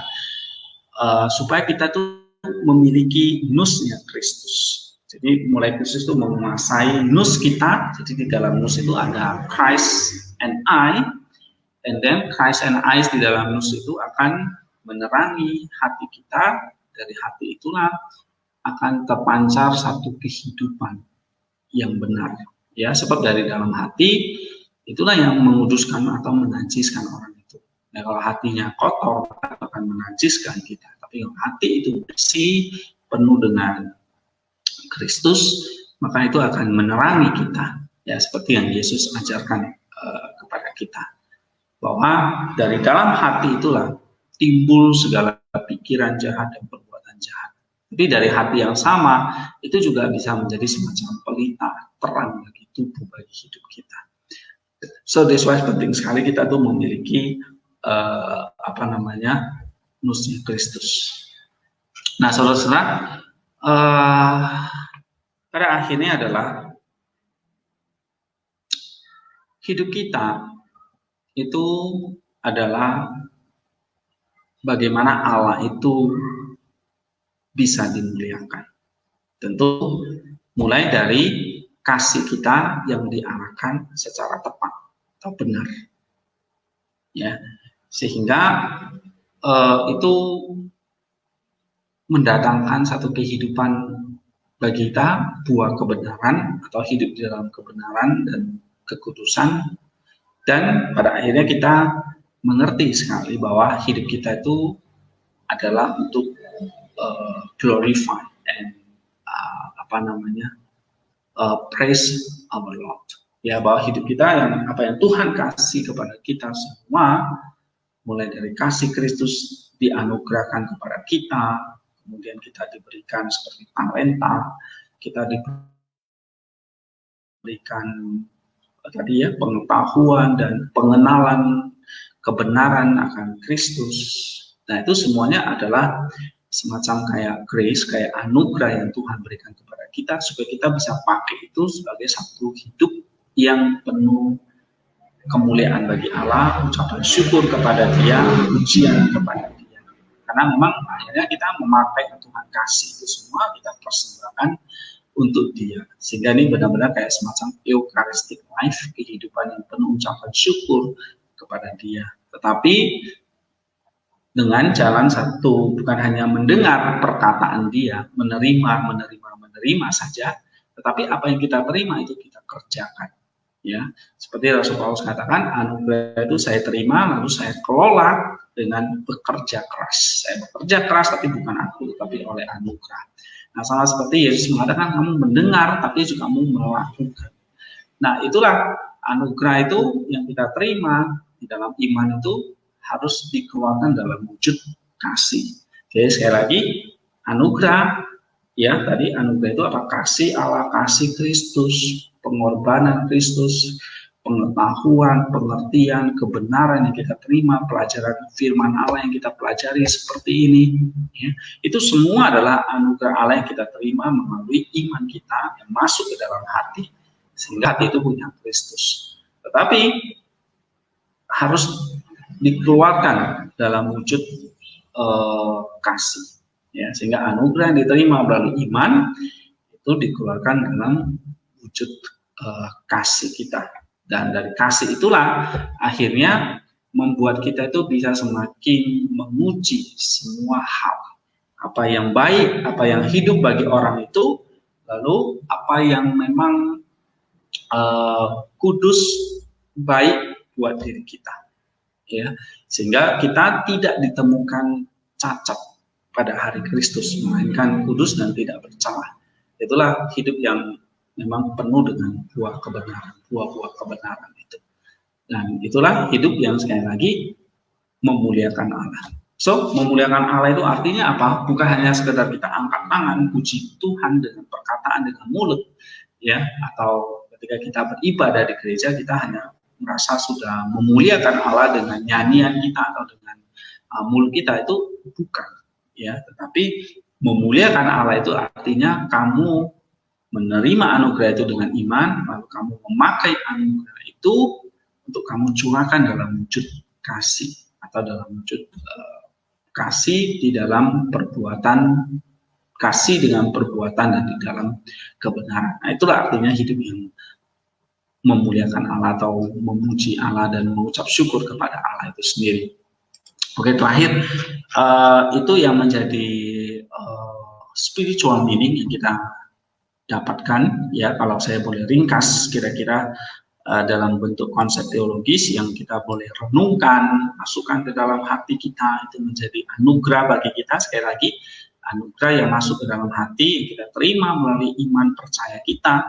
supaya kita tuh memiliki nusnya Kristus. Jadi mulai Kristus itu menguasai nus kita. Jadi di dalam nus itu ada Christ and I, and then Christ and I di dalam nus itu akan menerangi hati kita. Dari hati itulah akan terpancar satu kehidupan yang benar. Ya, sebab dari dalam hati itulah yang menguduskan atau menajiskan orang itu. Nah, kalau hatinya kotor akan menajiskan kita. Tapi kalau hati itu bersih, penuh dengan Kristus, maka itu akan menerangi kita. Ya, seperti yang Yesus ajarkan kepada kita. Bahwa dari dalam hati itulah timbul segala pikiran jahat dan perbuatan jahat. Tapi dari hati yang sama itu juga bisa menjadi semacam pelita terang bagi tubuh, bagi hidup kita. So that's why penting sekali kita tuh memiliki nusnya Kristus. Nah, saudara-saudara, pada akhirnya adalah hidup kita itu adalah bagaimana Allah itu bisa dimuliakan. Tentu mulai dari kasih kita yang diarahkan secara tepat atau benar, ya, sehingga itu mendatangkan satu kehidupan bagi kita, buah kebenaran atau hidup di dalam kebenaran dan kekudusan. Dan pada akhirnya kita mengerti sekali bahwa hidup kita itu adalah untuk glorify and praise our Lord. Ya, bahwa hidup kita yang apa yang Tuhan kasih kepada kita semua, mulai dari kasih Kristus dianugerahkan kepada kita, kemudian kita diberikan seperti talenta, kita diberikan tadi ya pengetahuan dan pengenalan kebenaran akan Kristus. Nah, itu semuanya adalah semacam kayak grace, kayak anugerah yang Tuhan berikan kepada kita supaya kita bisa pakai itu sebagai satu hidup yang penuh kemuliaan bagi Allah, ucapan syukur kepada Dia, pujian kepada Dia. Karena memang akhirnya kita memakai yang Tuhan kasih itu semua kita persembahkan untuk Dia. Sehingga ini benar-benar kayak semacam Eucharistic life, kehidupan yang penuh ucapan syukur kepada Dia. Tetapi dengan jalan satu, bukan hanya mendengar perkataan Dia, menerima saja, tetapi apa yang kita terima itu kita kerjakan. Ya, seperti Rasul Paulus katakan, anugerah itu saya terima, lalu saya kelola dengan bekerja keras. Saya bekerja keras, tapi bukan aku, tapi oleh anugerah. Nah, sama seperti Yesus mengatakan, kamu mendengar, tapi juga kamu melakukan. Nah, itulah anugerah itu yang kita terima di dalam iman itu harus dikeluarkan dalam wujud kasih. Jadi sekali lagi, anugerah, ya tadi anugerah itu apa? Kasih Allah, kasih Kristus, pengorbanan Kristus, pengetahuan, pengertian, kebenaran yang kita terima, pelajaran firman Allah yang kita pelajari seperti ini, ya, itu semua adalah anugerah Allah yang kita terima melalui iman kita yang masuk ke dalam hati, sehingga hati itu punya Kristus. Tetapi harus dikeluarkan dalam wujud kasih, ya, sehingga anugerah yang diterima melalui iman itu dikeluarkan dalam wujud kasih kita. Dan dari kasih itulah akhirnya membuat kita itu bisa semakin memuji semua hal. Apa yang baik, apa yang hidup bagi orang itu, lalu apa yang memang kudus, baik buat diri kita. Ya, sehingga kita tidak ditemukan cacat pada hari Kristus, melainkan kudus dan tidak bercelah. Itulah hidup yang memang penuh dengan buah kebenaran, buah-buah kebenaran itu. Dan itulah hidup yang sekali lagi memuliakan Allah. So, memuliakan Allah itu artinya apa? Bukan hanya sekedar kita angkat tangan, puji Tuhan dengan perkataan, dengan mulut, ya, atau ketika kita beribadah di gereja kita hanya merasa sudah memuliakan Allah dengan nyanyian kita atau dengan mulut kita, itu bukan, ya. Tetapi memuliakan Allah itu artinya kamu menerima anugerah itu dengan iman, lalu kamu memakai anugerah itu untuk kamu curahkan dalam wujud kasih atau dalam wujud kasih di dalam perbuatan, kasih dengan perbuatan dan di dalam kebenaran. Nah, itulah artinya hidup yang memuliakan Allah atau memuji Allah dan mengucap syukur kepada Allah itu sendiri. Oke, terakhir itu yang menjadi spiritual meaning yang kita dapatkan, ya, kalau saya boleh ringkas kira-kira dalam bentuk konsep teologis yang kita boleh renungkan, masukkan ke dalam hati kita, itu menjadi anugerah bagi kita. Sekali lagi, anugerah yang masuk ke dalam hati yang kita terima melalui iman percaya kita.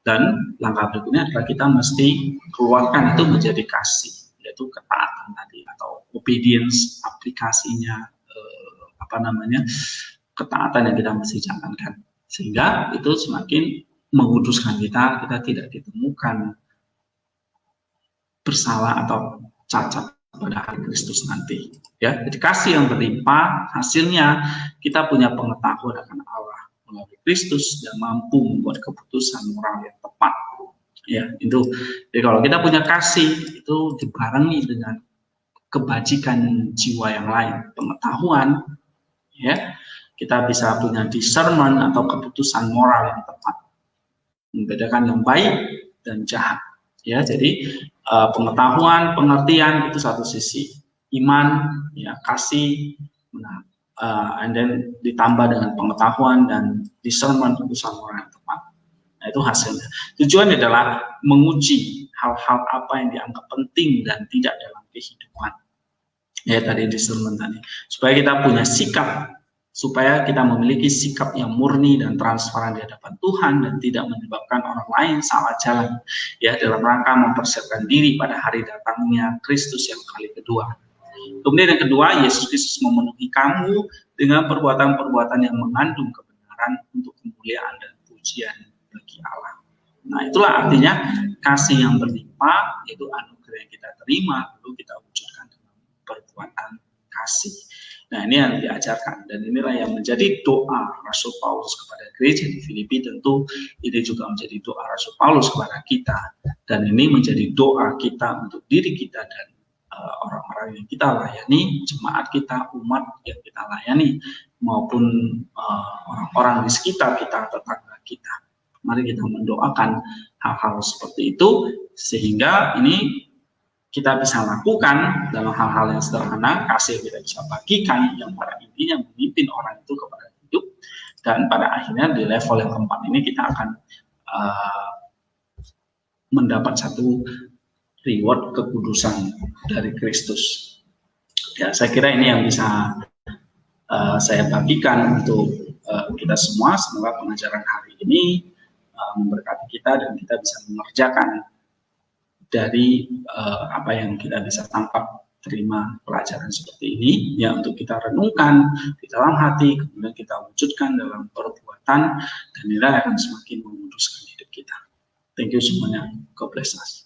Dan langkah berikutnya adalah kita mesti keluarkan itu menjadi kasih, yaitu ketaatan tadi atau obedience, aplikasinya ketaatan yang kita mesti jalankan, sehingga itu semakin menguduskan kita tidak ditemukan bersalah atau cacat pada hari Kristus nanti, ya. Jadi kasih yang berlimpah hasilnya kita punya pengetahuan akan Allah melalui Kristus dan mampu membuat keputusan moral yang tepat, ya. Itu jadi kalau kita punya kasih itu dibarengi dengan kebajikan jiwa yang lain, pengetahuan, ya, kita bisa punya discernment atau keputusan moral yang tepat, membedakan yang baik dan jahat, ya. Jadi pengetahuan, pengertian itu satu sisi, iman, ya, kasih, and then ditambah dengan pengetahuan dan discernment, keputusan moral yang tepat. Nah, itu hasilnya. Tujuannya adalah menguji hal-hal apa yang dianggap penting dan tidak dalam kehidupan. Ya, tadi discernment tadi, supaya kita punya sikap, supaya kita memiliki sikap yang murni dan transparan di hadapan Tuhan dan tidak menyebabkan orang lain salah jalan, ya, dalam rangka mempersiapkan diri pada hari datangnya Kristus yang kali kedua. Kemudian yang kedua, Yesus Kristus memenuhi kamu dengan perbuatan-perbuatan yang mengandung kebenaran untuk kemuliaan dan pujian bagi Allah. Nah, itulah artinya kasih yang berlimpah, yaitu anugerah yang kita terima lalu kita wujudkan dalam perbuatan kasih. Nah, ini yang diajarkan, dan inilah yang menjadi doa Rasul Paulus kepada gereja di Filipi. Tentu ini juga menjadi doa Rasul Paulus kepada kita, dan ini menjadi doa kita untuk diri kita dan orang-orang yang kita layani, jemaat kita, umat yang kita layani, maupun orang-orang di sekitar kita, tetangga kita. Mari kita mendoakan hal-hal seperti itu, sehingga ini kita bisa lakukan dalam hal-hal yang sederhana, kasih yang kita bisa bagikan, yang pada intinya memimpin orang itu kepada hidup, dan pada akhirnya di level yang keempat ini kita akan mendapat satu reward kekudusan dari Kristus. Ya, saya kira ini yang bisa saya bagikan untuk kita semua. Semoga pengajaran hari ini memberkati kita dan kita bisa mengerjakan dari apa yang kita bisa tangkap terima pelajaran seperti ini, ya untuk kita renungkan di dalam hati, kemudian kita wujudkan dalam perbuatan, dan nilai akan semakin memutuskan hidup kita. Thank you semuanya. God bless us.